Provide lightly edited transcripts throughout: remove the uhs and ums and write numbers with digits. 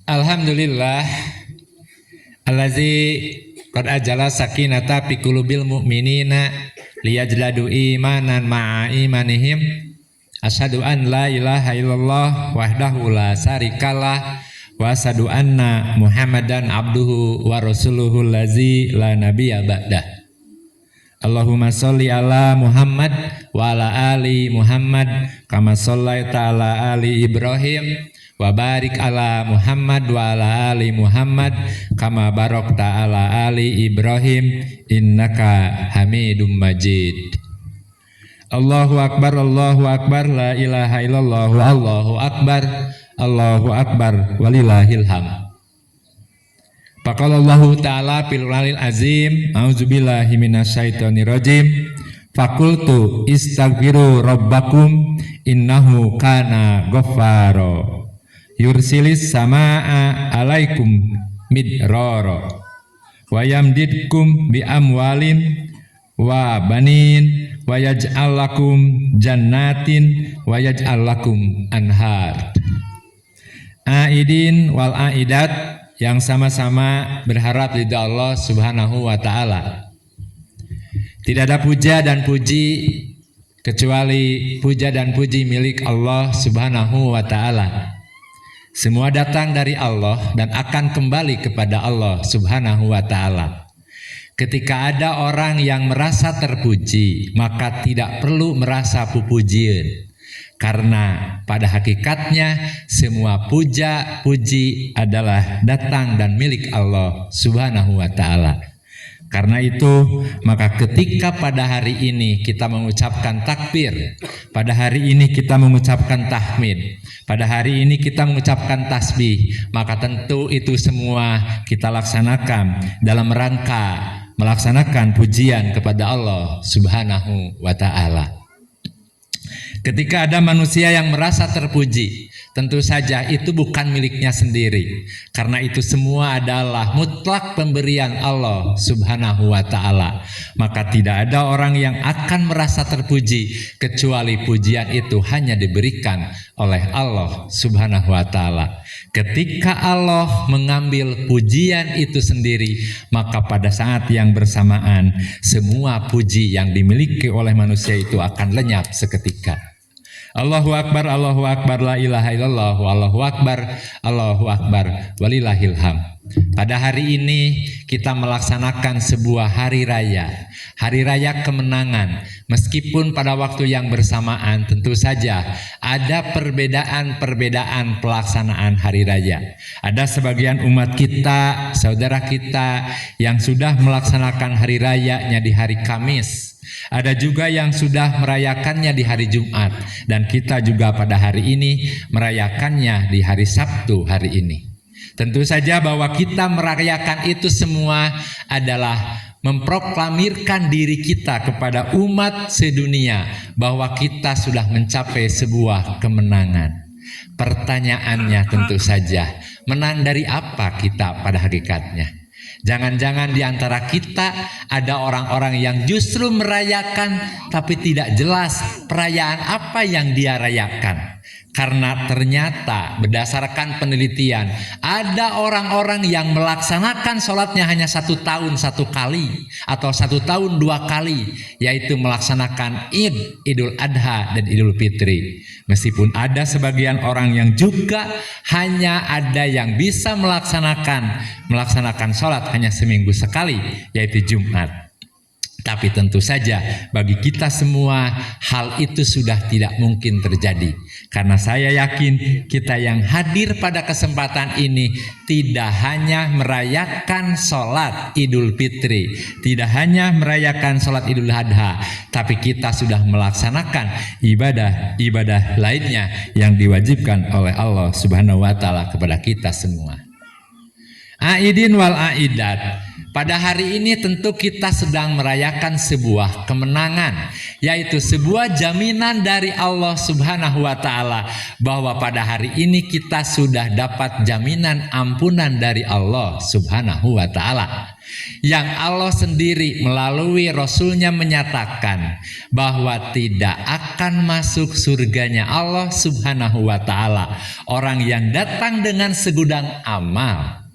Alhamdulillah allazi qad ajala sakinata fi qulubil mu'minina liyajladu imanan ma'a imanihim. Asyhadu an la ilaha illallah wahdahu la syarikalah wa asyhadu anna Muhammadan abduhu wa rasuluhu allazi la nabiyya ba'dah. Allahumma sholli ala Muhammad wa ala ali Muhammad kama shallaita ala ali Ibrahim wa barik ala Muhammad wa ala ali Muhammad kama barakta ala ali Ibrahim innaka Hamidum Majid. Allahu akbar la ilaha illallah Allahu akbar walillahil hamd. Faqala Allahu ta'ala fil Qur'anil azim a'udzubillahi minasyaitonir rajim faqultu istaghfiru rabbakum innahu kana ghaffara yursilis samaa alaikum midrara wa yamdidkum bi amwalin wa banin wa yaj'al lakum jannatin wa yaj'al lakum anhar. Aidin wal aidat yang sama-sama berharap ridha Allah Subhanahu wa taala. Tidak ada puja dan puji kecuali puja dan puji milik Allah Subhanahu wa taala. Semua datang dari Allah dan akan kembali kepada Allah Subhanahu wa taala. Ketika ada orang yang merasa terpuji, maka tidak perlu merasa pujian. Karena pada hakikatnya semua puja-puji adalah datang dan milik Allah Subhanahu wa taala. Karena itu, maka ketika pada hari ini kita mengucapkan takbir, pada hari ini kita mengucapkan tahmid, pada hari ini kita mengucapkan tasbih, maka tentu itu semua kita laksanakan dalam rangka melaksanakan pujian kepada Allah Subhanahu wa taala. Ketika ada manusia yang merasa terpuji, tentu saja itu bukan miliknya sendiri. Karena itu semua adalah mutlak pemberian Allah Subhanahu wa ta'ala. Maka tidak ada orang yang akan merasa terpuji kecuali pujian itu hanya diberikan oleh Allah Subhanahu wa ta'ala. Ketika Allah mengambil pujian itu sendiri, maka pada saat yang bersamaan semua puji yang dimiliki oleh manusia itu akan lenyap seketika. Allahu akbar la ilaha illallah Allahu akbar walillahil hamd. Pada hari ini kita melaksanakan sebuah hari raya kemenangan. Meskipun pada waktu yang bersamaan tentu saja ada perbedaan pelaksanaan hari raya. Ada sebagian umat kita, saudara kita yang sudah melaksanakan hari rayanya di hari Kamis. Ada juga yang sudah merayakannya di hari Jumat, dan kita juga pada hari ini merayakannya di hari Sabtu hari ini. Tentu saja bahwa kita merayakan itu semua adalah memproklamirkan diri kita kepada umat sedunia bahwa kita sudah mencapai sebuah kemenangan. Pertanyaannya tentu saja, menang dari apa kita pada hakikatnya? Jangan-jangan di antara kita ada orang-orang yang justru merayakan tapi tidak jelas perayaan apa yang dia rayakan. Karena ternyata berdasarkan penelitian ada orang-orang yang melaksanakan sholatnya hanya 1 tahun 1 kali atau 1 tahun 2 kali, yaitu melaksanakan Idul Adha dan Idul Fitri. Meskipun ada sebagian orang yang juga hanya ada yang bisa melaksanakan sholat hanya seminggu sekali, yaitu Jumat. Tapi tentu saja bagi kita semua hal itu sudah tidak mungkin terjadi. Karena saya yakin kita yang hadir pada kesempatan ini tidak hanya merayakan sholat Idul Fitri, tidak hanya merayakan sholat Idul Adha, tapi kita sudah melaksanakan ibadah-ibadah lainnya yang diwajibkan oleh Allah Subhanahu wa ta'ala kepada kita semua. Aidin wal aidat. Pada hari ini tentu kita sedang merayakan sebuah kemenangan, yaitu sebuah jaminan dari Allah Subhanahu wa Ta'ala bahwa pada hari ini kita sudah dapat jaminan ampunan dari Allah Subhanahu wa Ta'ala. Yang Allah sendiri melalui Rasulnya menyatakan bahwa tidak akan masuk surganya Allah Subhanahu wa Ta'ala orang yang datang dengan segudang amal,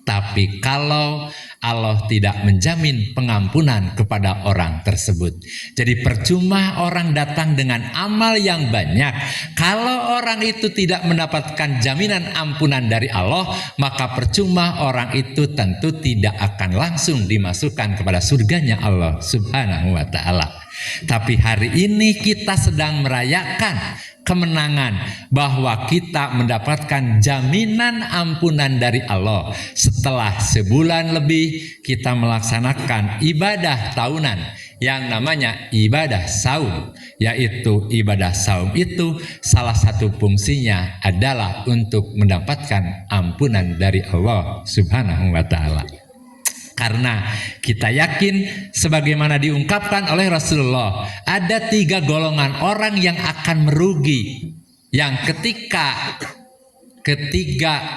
tapi kalau Allah tidak menjamin pengampunan kepada orang tersebut. Jadi percuma orang datang dengan amal yang banyak, kalau orang itu tidak mendapatkan jaminan ampunan dari Allah, maka percuma orang itu tentu tidak akan langsung dimasukkan kepada surganya Allah Subhanahu wa Ta'ala. Tapi hari ini kita sedang merayakan kemenangan bahwa kita mendapatkan jaminan ampunan dari Allah setelah sebulan lebih kita melaksanakan ibadah tahunan yang namanya ibadah saum, yaitu ibadah saum itu salah satu fungsinya adalah untuk mendapatkan ampunan dari Allah Subhanahu wa Ta'ala. Karena kita yakin sebagaimana diungkapkan oleh Rasulullah, ada 3 golongan orang yang akan merugi, yang ketiga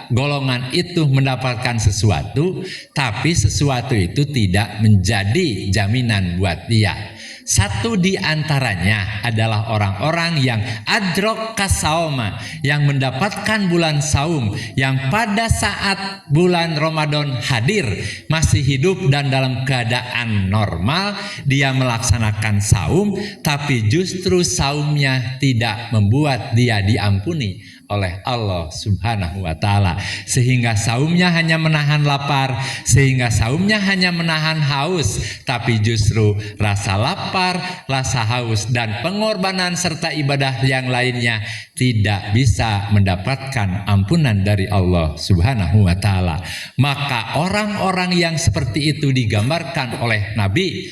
golongan itu mendapatkan sesuatu, tapi sesuatu itu tidak menjadi jaminan buat dia. Satu di antaranya adalah orang-orang yang adrok kasauma, yang mendapatkan bulan saum, yang pada saat bulan Ramadan hadir, masih hidup dan dalam keadaan normal, dia melaksanakan saum, tapi justru saumnya tidak membuat dia diampuni oleh Allah Subhanahu wa Ta'ala, sehingga saumnya hanya menahan lapar, sehingga saumnya hanya menahan haus, tapi justru rasa lapar, rasa haus, dan pengorbanan serta ibadah yang lainnya tidak bisa mendapatkan ampunan dari Allah Subhanahu wa Ta'ala. Maka orang-orang yang seperti itu digambarkan oleh Nabi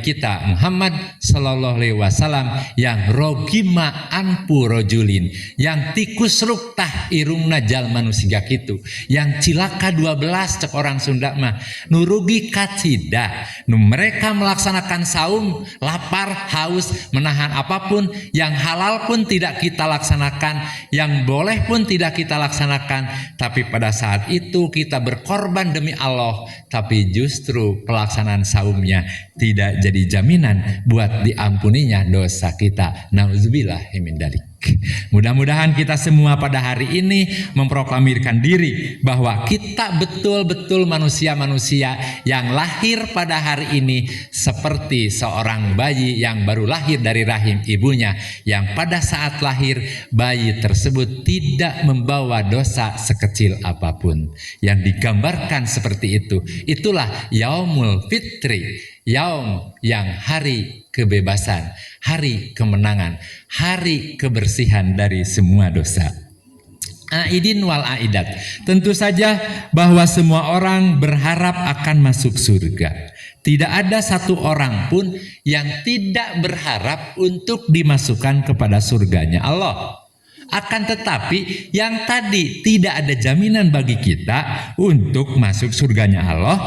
kita Muhammad Sallallahu Alaihi Wasallam yang rogima anpu rojulin, yang tikus ruktah irungna jal manusia gitu, yang cilaka 12 cek orang Sunda mah, nurugi kacida. Mereka melaksanakan saum, lapar, haus, menahan apapun, yang halal pun tidak kita laksanakan, yang boleh pun tidak kita laksanakan, tapi pada saat itu kita berkorban demi Allah, tapi justru pelaksanaan saumnya tidak jadi jaminan buat diampuninya dosa kita. Nauzubillah min dzalik. Mudah-mudahan kita semua pada hari ini memproklamirkan diri bahwa kita betul-betul manusia-manusia yang lahir pada hari ini seperti seorang bayi yang baru lahir dari rahim ibunya, yang pada saat lahir bayi tersebut tidak membawa dosa sekecil apapun. Yang digambarkan seperti itu, itulah Yaumul Fitri, yaum yang hari kebebasan, hari kemenangan, hari kebersihan dari semua dosa. Aidin wal aidat. Tentu saja bahwa semua orang berharap akan masuk surga. Tidak ada satu orang pun yang tidak berharap untuk dimasukkan kepada surganya Allah. Akan tetapi yang tadi tidak ada jaminan bagi kita untuk masuk surganya Allah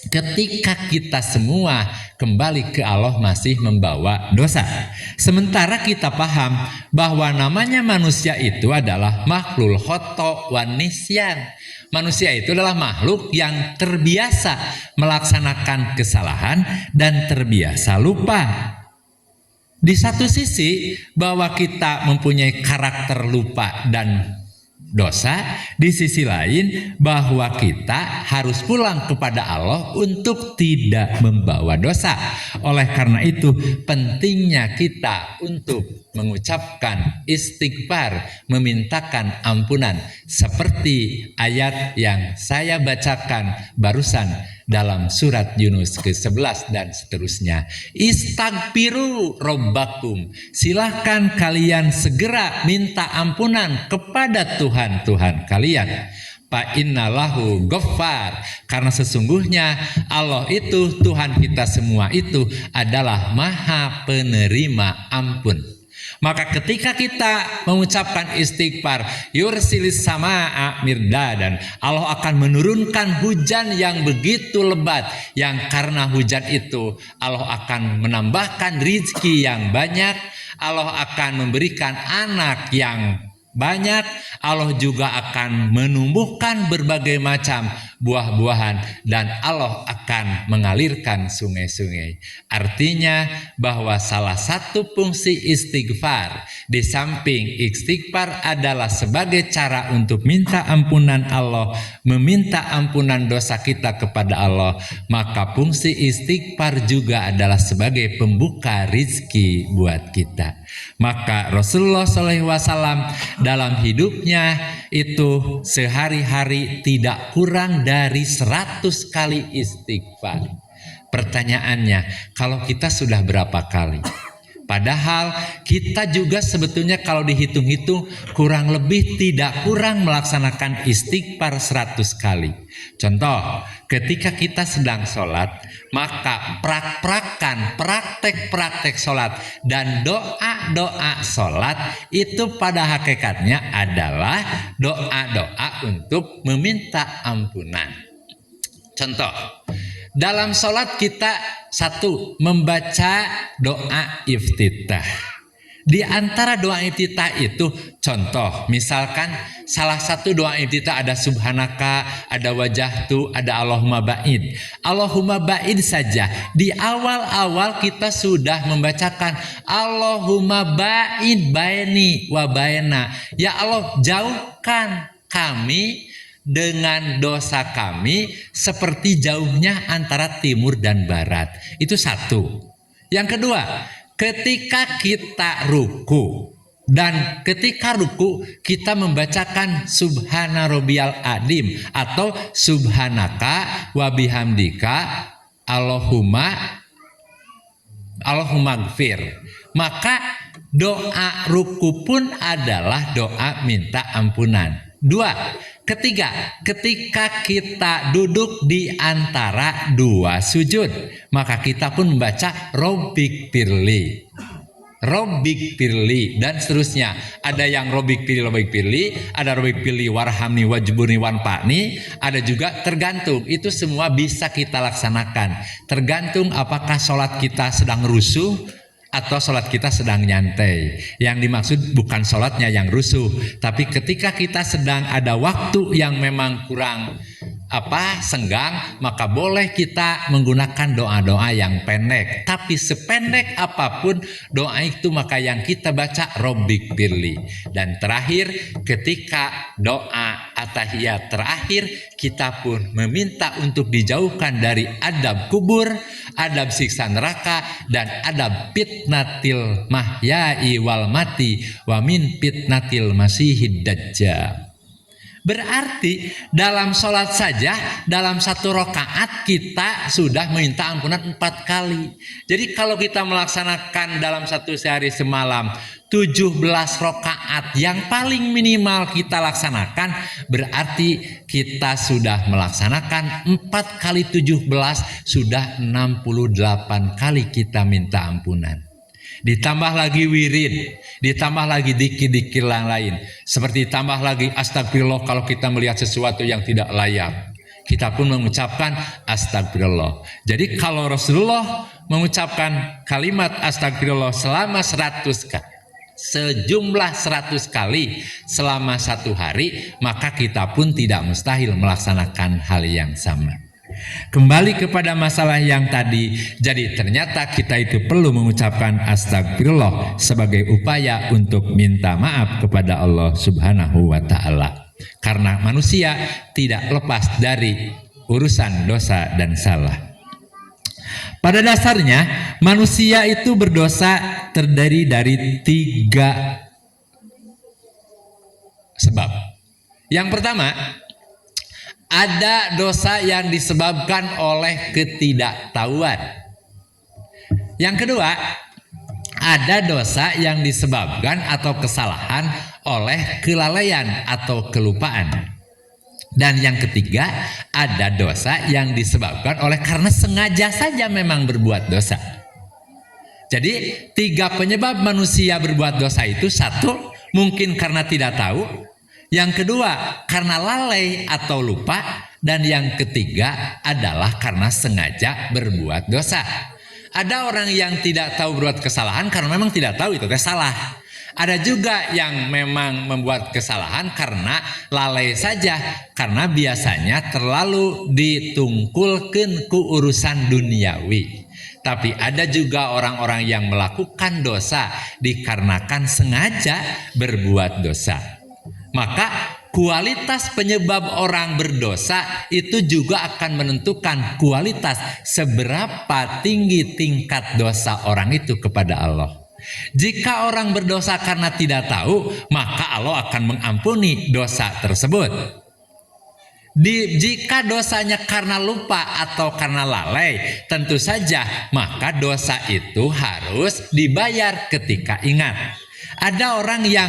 ketika kita semua kembali ke Allah masih membawa dosa. Sementara kita paham bahwa namanya manusia itu adalah makhluk khoto wan nisyan. Manusia itu adalah makhluk yang terbiasa melaksanakan kesalahan dan terbiasa lupa. Di satu sisi bahwa kita mempunyai karakter lupa dan dosa, di sisi lain bahwa kita harus pulang kepada Allah untuk tidak membawa dosa. Oleh karena itu pentingnya kita untuk mengucapkan istighfar, memintakan ampunan seperti ayat yang saya bacakan barusan dalam surat Yunus ke-11 dan seterusnya. Istaghfiru robbakum, silahkan kalian segera minta ampunan kepada Tuhan kalian. Fa innalahu ghaffar, karena sesungguhnya Allah itu, Tuhan kita semua itu adalah Maha Penerima ampun. Maka ketika kita mengucapkan istighfar, yursilis samaa mirdadan, Allah akan menurunkan hujan yang begitu lebat, yang karena hujan itu Allah akan menambahkan rizki yang banyak, Allah akan memberikan anak yang banyak, Allah juga akan menumbuhkan berbagai macam buah-buahan, dan Allah akan mengalirkan sungai-sungai. Artinya bahwa salah satu fungsi istighfar, di samping istighfar adalah sebagai cara untuk minta ampunan Allah, meminta ampunan dosa kita kepada Allah, maka fungsi istighfar juga adalah sebagai pembuka rizki buat kita. Maka Rasulullah SAW dalam hidupnya itu sehari-hari tidak kurang dari 100 kali istighfar. Pertanyaannya, kalau kita sudah berapa kali? Padahal kita juga sebetulnya kalau dihitung-hitung kurang lebih tidak kurang melaksanakan istighfar 100 kali. Contoh, ketika kita sedang sholat, maka praktek sholat dan doa-doa sholat itu pada hakikatnya adalah doa-doa untuk meminta ampunan. Contoh, dalam sholat kita satu membaca doa iftitah. Di antara doa iftitah itu contoh, misalkan salah satu doa iftitah ada subhanaka, ada wajahtu, ada Allahumma ba'id. Allahumma ba'id saja di awal-awal kita sudah membacakan Allahumma ba'id baini wa baina. Ya Allah, jauhkan kami dengan dosa kami seperti jauhnya antara timur dan barat. Itu satu. Yang kedua, ketika kita ruku, dan ketika ruku kita membacakan subhana rabbiyal azim atau subhanaka wa bihamdika Allahumma gfir. Maka doa ruku pun adalah doa minta ampunan. Dua, ketiga, ketika kita duduk di antara dua sujud, maka kita pun membaca Robbik firli, dan seterusnya. Ada yang Robbik firli, ada Robbik firli warhamni wajburni wanfa'ni, ada juga tergantung. Itu semua bisa kita laksanakan. Tergantung apakah sholat kita sedang rusuh atau sholat kita sedang nyantai. Yang dimaksud bukan sholatnya yang rusuh, tapi ketika kita sedang ada waktu yang memang kurang senggang, maka boleh kita menggunakan doa-doa yang pendek. Tapi sependek apapun doa itu, maka yang kita baca Robbik firli. Dan terakhir, ketika doa atahiyat terakhir, kita pun meminta untuk dijauhkan dari adab kubur, adab siksa neraka, dan adab fitnatil mahyai wal mati wa min fitnatil masihid dajjal. Berarti dalam sholat saja, dalam satu rakaat kita sudah meminta ampunan 4 kali. Jadi kalau kita melaksanakan dalam satu sehari semalam 17 rakaat yang paling minimal kita laksanakan, berarti kita sudah melaksanakan 4 kali 17, sudah 68 kali kita minta ampunan. Ditambah lagi wirid, ditambah lagi dikir-dikir yang lain, seperti tambah lagi astagfirullah kalau kita melihat sesuatu yang tidak layak, kita pun mengucapkan astagfirullah. Jadi kalau Rasulullah mengucapkan kalimat astagfirullah selama 100 kali, sejumlah 100 kali selama satu hari, maka kita pun tidak mustahil melaksanakan hal yang sama. Kembali kepada masalah yang tadi, jadi ternyata kita itu perlu mengucapkan astagfirullah sebagai upaya untuk minta maaf kepada Allah Subhanahu wa Ta'ala. Karena manusia tidak lepas dari urusan dosa dan salah. Pada dasarnya manusia itu berdosa terdiri dari 3 sebab. Yang pertama, ada dosa yang disebabkan oleh ketidaktahuan. Yang kedua, ada dosa yang disebabkan atau kesalahan oleh kelalaian atau kelupaan. Dan yang ketiga, ada dosa yang disebabkan oleh karena sengaja saja memang berbuat dosa. Jadi 3 penyebab manusia berbuat dosa itu: 1, mungkin karena tidak tahu, yang kedua karena lalai atau lupa, dan yang ketiga adalah karena sengaja berbuat dosa. Ada orang yang tidak tahu berbuat kesalahan karena memang tidak tahu itu salah. Ada juga yang memang membuat kesalahan karena lalai saja, karena biasanya terlalu ditungkulkan ku urusan duniawi. Tapi ada juga orang-orang yang melakukan dosa dikarenakan sengaja berbuat dosa. Maka kualitas penyebab orang berdosa itu juga akan menentukan kualitas seberapa tinggi tingkat dosa orang itu kepada Allah. Jika orang berdosa karena tidak tahu, maka Allah akan mengampuni dosa tersebut. Jika dosanya karena lupa atau karena lalai, tentu saja maka dosa itu harus dibayar ketika ingat. Ada orang yang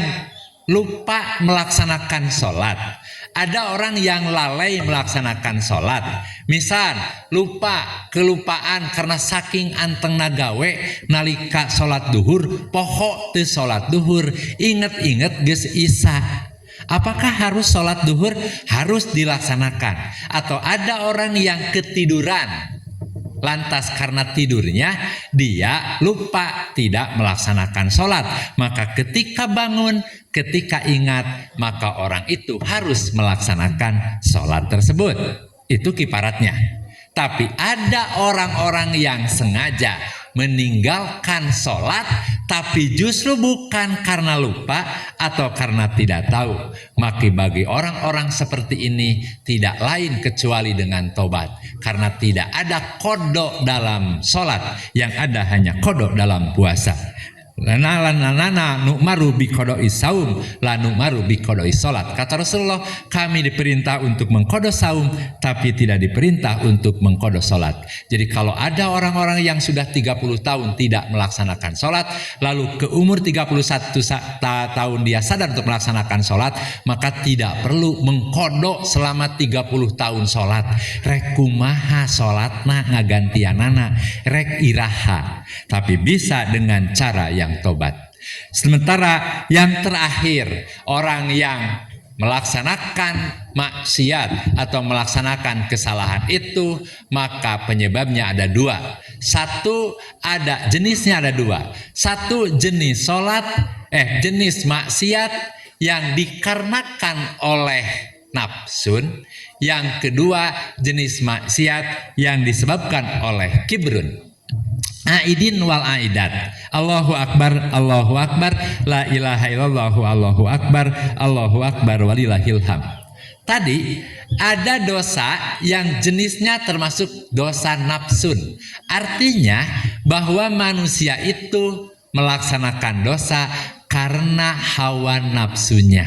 lupa melaksanakan sholat, ada orang yang lalai melaksanakan sholat. Misal kelupaan karena saking anteng nagawe nalika sholat duhur, poho teu sholat duhur, inget-inget geus isya. Apakah harus sholat duhur? Harus dilaksanakan. Atau ada orang yang ketiduran, lantas karena tidurnya dia lupa tidak melaksanakan sholat. Maka ketika bangun, ketika ingat, maka orang itu harus melaksanakan sholat tersebut. Itu kiparatnya. Tapi ada orang-orang yang sengaja meninggalkan sholat, tapi justru bukan karena lupa atau karena tidak tahu. Maka bagi orang-orang seperti ini tidak lain kecuali dengan tobat. Karena tidak ada kodok dalam sholat, yang ada hanya kodok dalam puasa. Lana nu'maru bi qada'i saum la nu'maru bi qada'i salat. Kata Rasulullah, kami diperintah untuk mengqada saum tapi tidak diperintah untuk mengqada salat. Jadi kalau ada orang-orang yang sudah 30 tahun tidak melaksanakan salat, lalu ke umur 31 tahun dia sadar untuk melaksanakan salat, maka tidak perlu mengqada selama 30 tahun salat. Rek kumaha salatna ngagantianana, rek iraha. Tapi bisa dengan cara yang tobat. Sementara yang terakhir, orang yang melaksanakan maksiat atau melaksanakan kesalahan itu, maka penyebabnya ada 2. Jenisnya ada 2. 1 jenis jenis maksiat yang dikarenakan oleh nafsun. Yang kedua jenis maksiat yang disebabkan oleh kibrun. Aidin wal aidat. Allahu akbar, Allahu akbar, la ilaha illallah, Allahu akbar walillahil hamd. Tadi ada dosa yang jenisnya termasuk dosa nafsun. Artinya bahwa manusia itu melaksanakan dosa karena hawa nafsunya.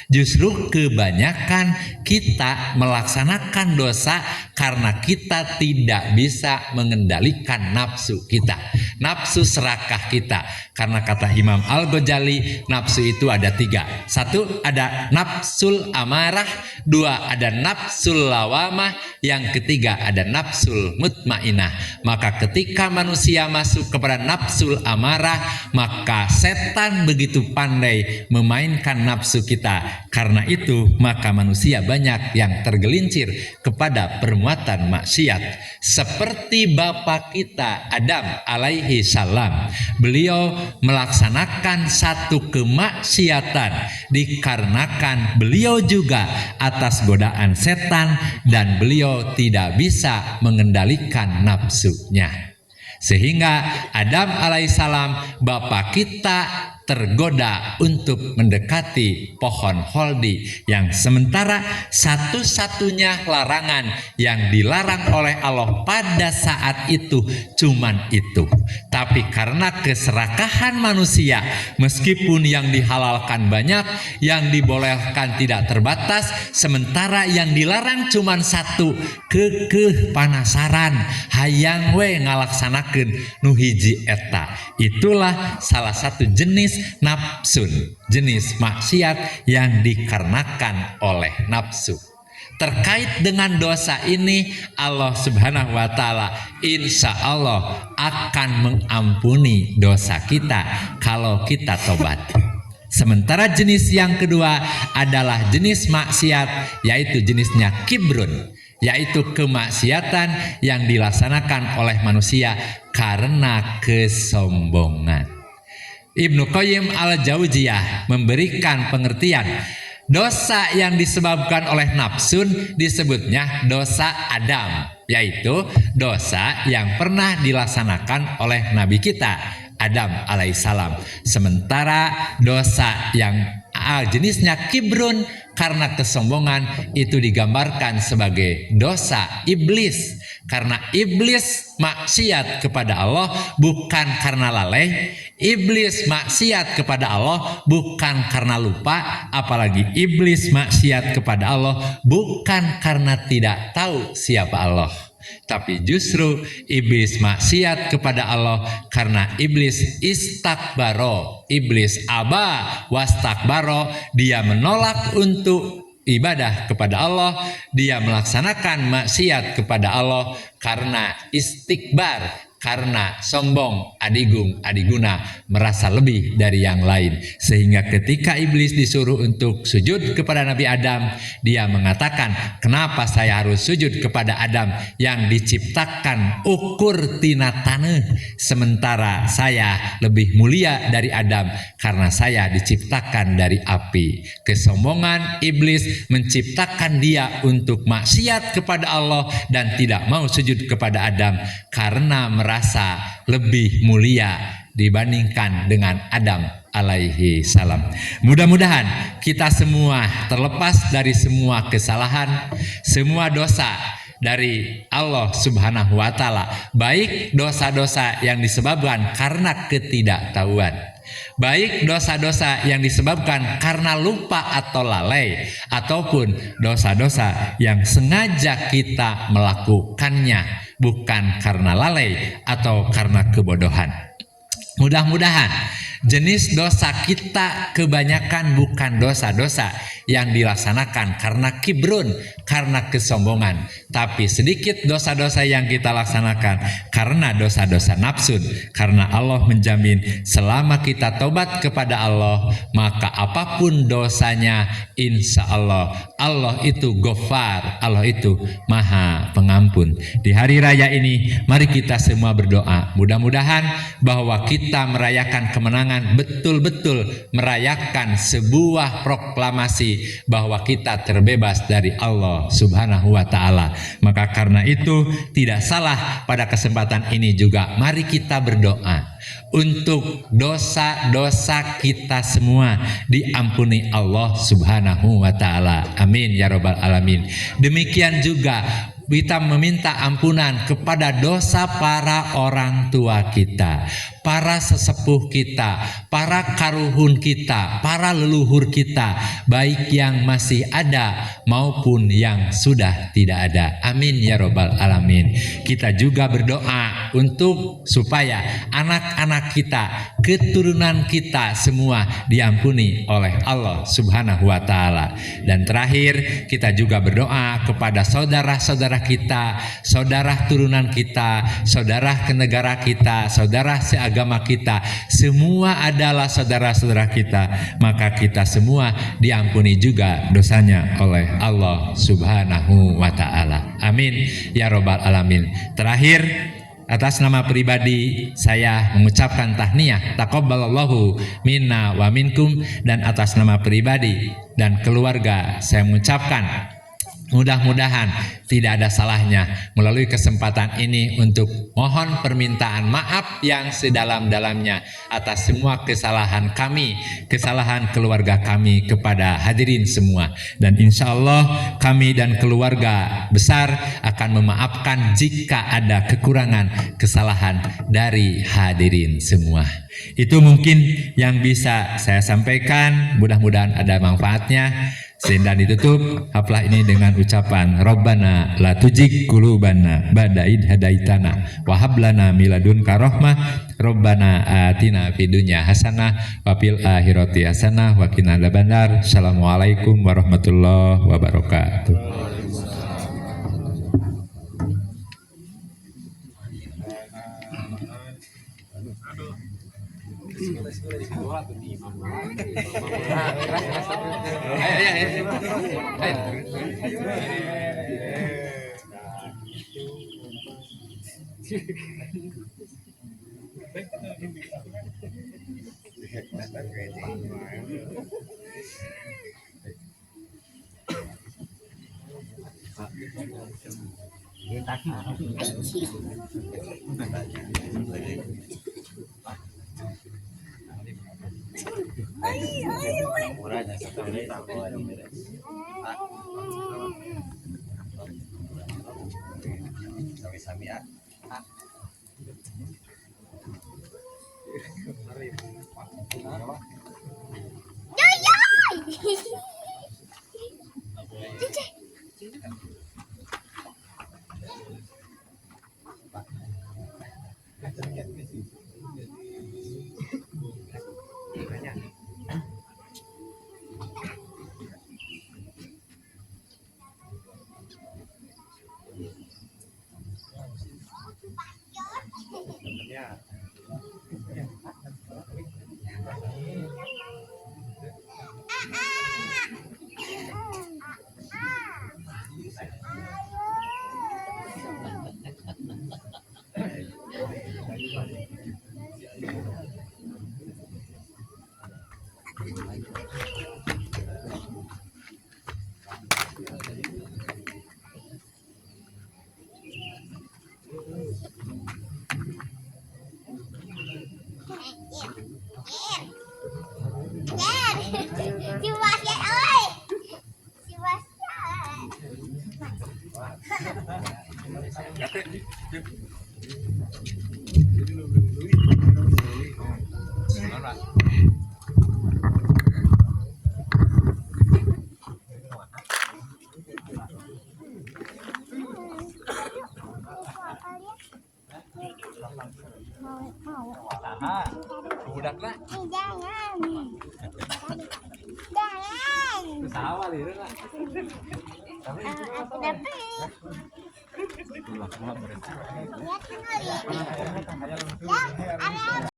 Justru kebanyakan kita melaksanakan dosa karena kita tidak bisa mengendalikan nafsu kita, nafsu serakah kita. Karena kata Imam Al-Ghazali, nafsu itu ada 3. 1 ada nafsul amarah, 2 ada nafsul lawamah, yang ketiga ada nafsul mutmainah. Maka ketika manusia masuk kepada nafsul amarah, maka setan begitu pandai memainkan nafsu kita. Karena itu maka manusia banyak yang tergelincir kepada perbuatan maksiat. Seperti bapak kita Adam alaihi salam, beliau melaksanakan satu kemaksiatan dikarenakan beliau juga atas godaan setan dan beliau tidak bisa mengendalikan nafsunya. Sehingga Adam alaihissalam, bapak kita, tergoda untuk mendekati pohon holdi yang sementara satu-satunya larangan yang dilarang oleh Allah pada saat itu cuman itu. Tapi karena keserakahan manusia, meskipun yang dihalalkan banyak, yang dibolehkan tidak terbatas, sementara yang dilarang cuman satu, kekeh panasaran, hayang we ngalaksanakeun nu hiji eta. Itulah salah satu jenis nafsun, jenis maksiat yang dikarenakan oleh nafsu. terkait dengan dosa ini Allah Subhanahu wa taala insya Allah akan mengampuni dosa kita kalau kita tobat. Sementara jenis yang kedua adalah jenis maksiat, yaitu jenisnya kibrun, yaitu kemaksiatan yang dilaksanakan oleh manusia karena kesombongan. Ibnu Qayyim al-Jauziyah memberikan pengertian dosa yang disebabkan oleh nafsun disebutnya dosa Adam, yaitu dosa yang pernah dilaksanakan oleh Nabi kita Adam alaihissalam. Sementara dosa yang jenisnya kibrun karena kesombongan itu digambarkan sebagai dosa iblis, karena iblis maksiat kepada Allah bukan karena lalai, iblis maksiat kepada Allah bukan karena lupa, apalagi iblis maksiat kepada Allah bukan karena tidak tahu siapa Allah, tapi justru iblis maksiat kepada Allah karena iblis istakbaro, iblis aba wastakbaro, dia menolak untuk ibadah kepada Allah, dia melaksanakan maksiat kepada Allah karena istikbar, karena sombong, adigung, adiguna, merasa lebih dari yang lain. Sehingga ketika iblis disuruh untuk sujud kepada Nabi Adam, dia mengatakan, kenapa saya harus sujud kepada Adam yang diciptakan ukur tina tanah, sementara saya lebih mulia dari Adam karena saya diciptakan dari api. Kesombongan iblis menciptakan dia untuk maksiat kepada Allah dan tidak mau sujud kepada Adam karena merasa lebih mulia dibandingkan dengan Adam alaihi salam. Mudah-mudahan kita semua terlepas dari semua kesalahan, semua dosa dari Allah Subhanahu wa taala, baik dosa-dosa yang disebabkan karena ketidaktahuan, baik dosa-dosa yang disebabkan karena lupa atau lalai, ataupun dosa-dosa yang sengaja kita melakukannya bukan karena lalai atau karena kebodohan. Mudah-mudahan jenis dosa kita kebanyakan bukan dosa-dosa yang dilaksanakan karena kibrun, karena kesombongan, tapi sedikit dosa-dosa yang kita laksanakan karena dosa-dosa nafsun. Karena Allah menjamin selama kita tobat kepada Allah, maka apapun dosanya, insya Allah Allah itu Ghafar, Allah itu Maha Pengampun. Di hari raya ini mari kita semua berdoa, mudah-mudahan bahwa kita merayakan kemenangan, betul-betul merayakan sebuah proklamasi bahwa kita terbebas dari Allah Subhanahu wa taala. Maka karena itu tidak salah pada kesempatan ini juga mari kita berdoa untuk dosa-dosa kita semua diampuni Allah Subhanahu wa taala. Amin ya rabbal alamin. Demikian juga kita meminta ampunan kepada dosa para orang tua kita, para sesepuh kita, para karuhun kita, para leluhur kita, baik yang masih ada maupun yang sudah tidak ada. Amin ya rabbal alamin. Kita juga berdoa untuk supaya anak-anak kita, keturunan kita semua diampuni oleh Allah Subhanahu wa taala. Dan terakhir kita juga berdoa kepada saudara-saudara kita, saudara turunan kita, saudara kenegara kita, saudara seagama kita, semua adalah saudara-saudara kita, maka kita semua diampuni juga dosanya oleh Allah Subhanahu wa taala. Amin ya rabbal alamin. Terakhir, atas nama pribadi saya mengucapkan tahniyah taqabbalallahu minna wa minkum, dan atas nama pribadi dan keluarga saya mengucapkan mudah-mudahan tidak ada salahnya melalui kesempatan ini untuk mohon permintaan maaf yang sedalam-dalamnya atas semua kesalahan kami, kesalahan keluarga kami kepada hadirin semua. Dan insya Allah kami dan keluarga besar akan memaafkan jika ada kekurangan, kesalahan dari hadirin semua. Itu mungkin yang bisa saya sampaikan, mudah-mudahan ada manfaatnya. Sehingga ditutup haflah ini dengan ucapan Rabbana la tujig qulubana ba'da id hadaitana wa hab lana min ladunka rahmah Rabbana atina fid dunya hasanah wa fil akhirati hasanah wa qina adzabannar. Assalamualaikum warahmatullahi wabarakatuh. Budakna. Jangan. Jangan. Sawa lieu lah. Aku dapat. Ulah berhenti. Lihat kali. Ya, ada